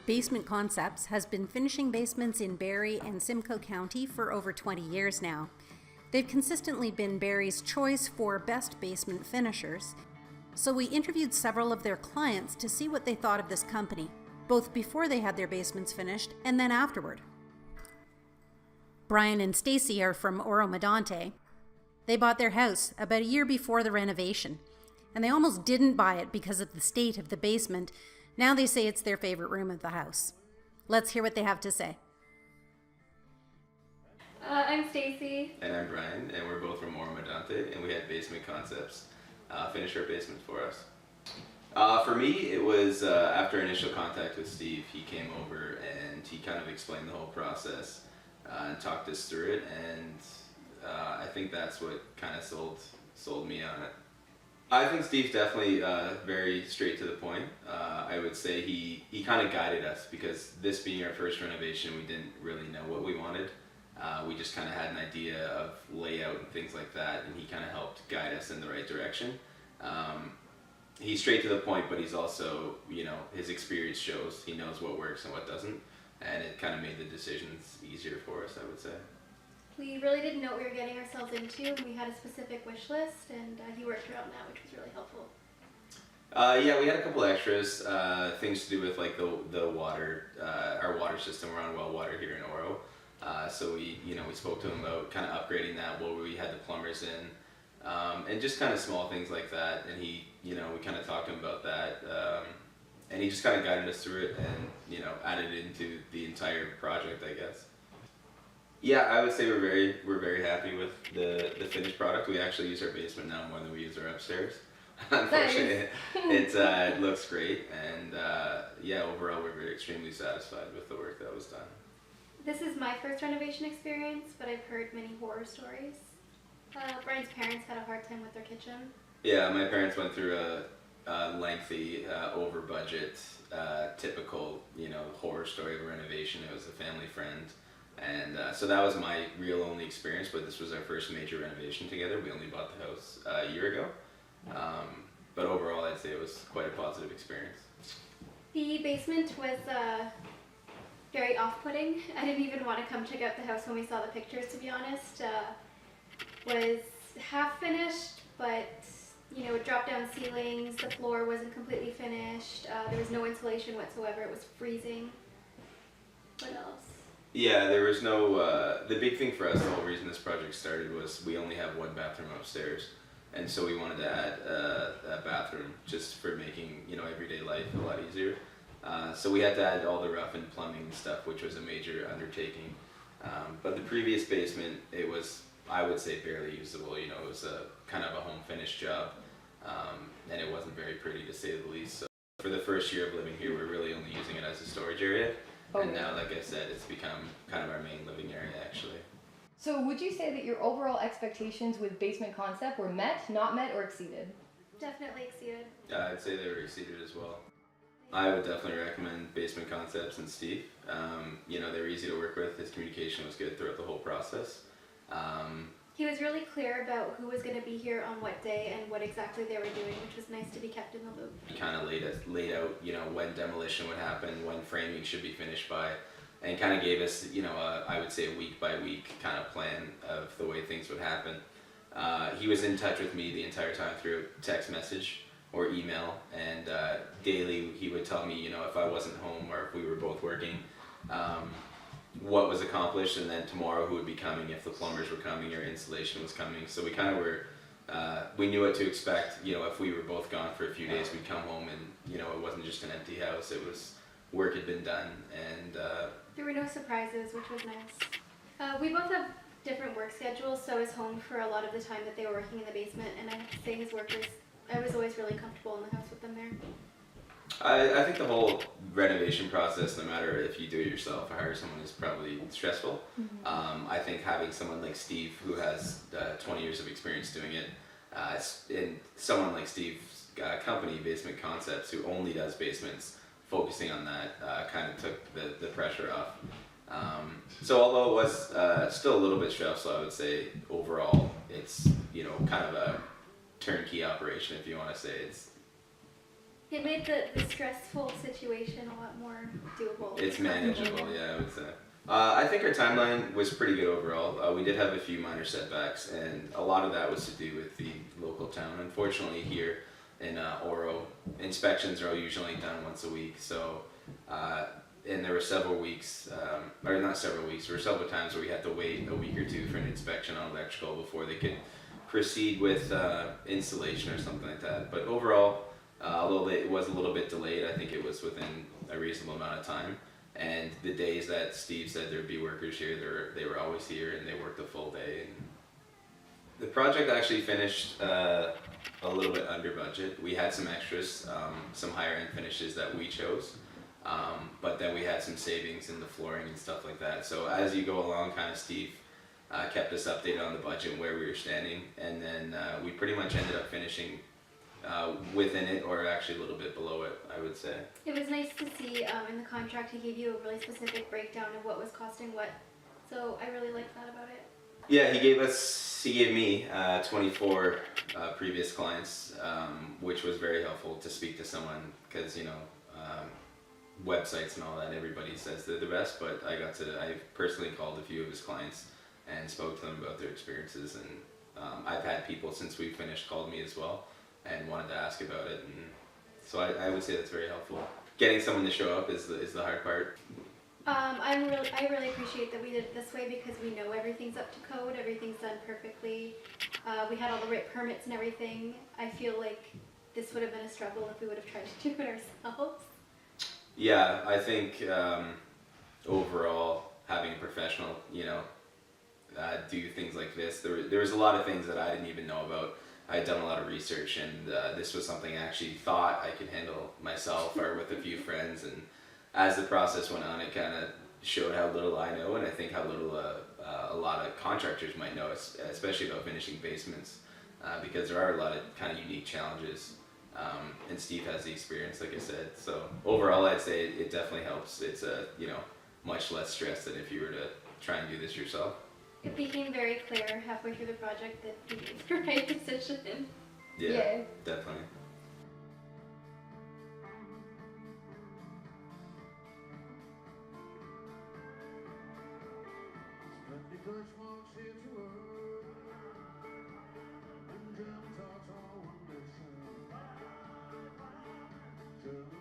Basement Concepts has been finishing basements in Barrie and Simcoe County for over 20 years now. They've consistently been Barrie's choice for best basement finishers, so we interviewed several of their clients to see what they thought of this company, both before they had their basements finished and then afterward. Brian and Stacy are from Oro-Medonte. They bought their house about a year before the renovation, and they almost didn't buy it because of the state of the basement. Now they say it's their favorite room of the house. Let's hear what they have to say. I'm Stacy. And I'm Brian, and we're both from Oro-Medonte, and we had Basement Concepts finish our basement for us. For me, it was after initial contact with Steve. He came over and he kind of explained the whole process and talked us through it, and I think that's what kind of sold me on it. I think Steve's definitely very straight to the point. I would say he kind of guided us, because this being our first renovation, we didn't really know what we wanted. We just kind of had an idea of layout and things like that, and he kind of helped guide us in the right direction. He's straight to the point, but he's also, his experience shows. He knows what works and what doesn't, and it kind of made the decisions easier for us, I would say. We really didn't know what we were getting ourselves into. We had a specific wish list, and he worked around that, which was really helpful. Yeah, we had a couple extras, things to do with like the water, our water system. We're on well water here in Oro. So we spoke to him about kind of upgrading that while we had the plumbers in, and just kind of small things like that. And we kind of talked to him about that, and he just kind of guided us through it, and added it into the entire project, I guess. Yeah, I would say we're very happy with the finished product. We actually use our basement now more than we use our upstairs. Unfortunately, it looks great, and yeah, overall we're extremely satisfied with the work that was done. This is my first renovation experience, but I've heard many horror stories. Brian's parents had a hard time with their kitchen. Yeah, my parents went through a lengthy, over budget, typical horror story of a renovation. It was a family friend. And so that was my real only experience, but this was our first major renovation together. We only bought the house a year ago. But overall, I'd say it was quite a positive experience. The basement was very off-putting. I didn't even want to come check out the house when we saw the pictures, to be honest. Was half finished, but with drop-down ceilings, the floor wasn't completely finished. There was no insulation whatsoever. It was freezing. What else? Yeah, there was no, the big thing for us, the whole reason this project started was we only have one bathroom upstairs. And so we wanted to add a bathroom just for making, everyday life a lot easier. So we had to add all the rough and plumbing and stuff, which was a major undertaking. But the previous basement, it was, I would say, barely usable. It was a kind of a home finish job, and it wasn't very pretty, to say the least. So for the first year of living here, we're really only using it as a storage area. And now, like I said, it's become kind of our main living area, actually. So would you say that your overall expectations with Basement Concept were met, not met, or exceeded? Definitely exceeded. I'd say they were exceeded as well. I would definitely recommend Basement Concepts and Steve. They were easy to work with. His communication was good throughout the whole process. He was really clear about who was going to be here on what day and what exactly they were doing, which was nice to be kept in the loop. He kind of laid out, when demolition would happen, when framing should be finished by, and kind of gave us, I would say a week by week kind of plan of the way things would happen. He was in touch with me the entire time through text message or email, and daily he would tell me, if I wasn't home or if we were both working, what was accomplished, and then tomorrow who would be coming, if the plumbers were coming or installation was coming. So we kind of were, we knew what to expect. If we were both gone for a few days, we'd come home and, it wasn't just an empty house. It was, work had been done, and there were no surprises, which was nice. We both have different work schedules, so I was home for a lot of the time that they were working in the basement, and I have to say his work was, I was always really comfortable in the house with them there. I think the whole renovation process, no matter if you do it yourself or hire someone, is probably stressful. Mm-hmm. I think having someone like Steve, who has 20 years of experience doing it, and someone like Steve's company, Basement Concepts, who only does basements, focusing on that kind of took the pressure off. So although it was still a little bit stressful, I would say overall it's kind of a turnkey operation, if you want to say. It made the stressful situation a lot more doable. It's manageable, yeah, I would say. I think our timeline was pretty good overall. We did have a few minor setbacks, and a lot of that was to do with the local town. Unfortunately, here in Oro, inspections are usually done once a week, so and there were several weeks, or not several weeks, there were several times where we had to wait a week or two for an inspection on electrical before they could proceed with installation or something like that. But overall, although it was a little bit delayed, I think it was within a reasonable amount of time. And the days that Steve said there'd be workers here, they were always here, and they worked a full day. And the project actually finished a little bit under budget. We had some extras, some higher end finishes that we chose, but then we had some savings in the flooring and stuff like that. So as you go along, kind of Steve kept us updated on the budget and where we were standing, and then we pretty much ended up finishing within it, or actually a little bit below it, I would say. It was nice to see in the contract he gave you a really specific breakdown of what was costing what. So I really liked that about it. Yeah, he gave me 24 previous clients, which was very helpful to speak to someone, because websites and all that, everybody says they're the best, but I personally called a few of his clients and spoke to them about their experiences, and I've had people since we finished called me as well and wanted to ask about it, and so I would say that's very helpful. Getting someone to show up is the hard part. I really appreciate that we did it this way, because we know everything's up to code, everything's done perfectly. We had all the right permits and everything. I feel like this would have been a struggle if we would have tried to do it ourselves. Yeah, I think overall having a professional, do things like this, there was a lot of things that I didn't even know about. I had done a lot of research, and this was something I actually thought I could handle myself or with a few friends, and as the process went on, it kind of showed how little I know, and I think how little a lot of contractors might know, especially about finishing basements, because there are a lot of kind of unique challenges, and Steve has the experience, like I said. So overall, I'd say it definitely helps. It's much less stress than if you were to try and do this yourself. It became very clear halfway through the project that we made the right decision. Yeah. Definitely. Tell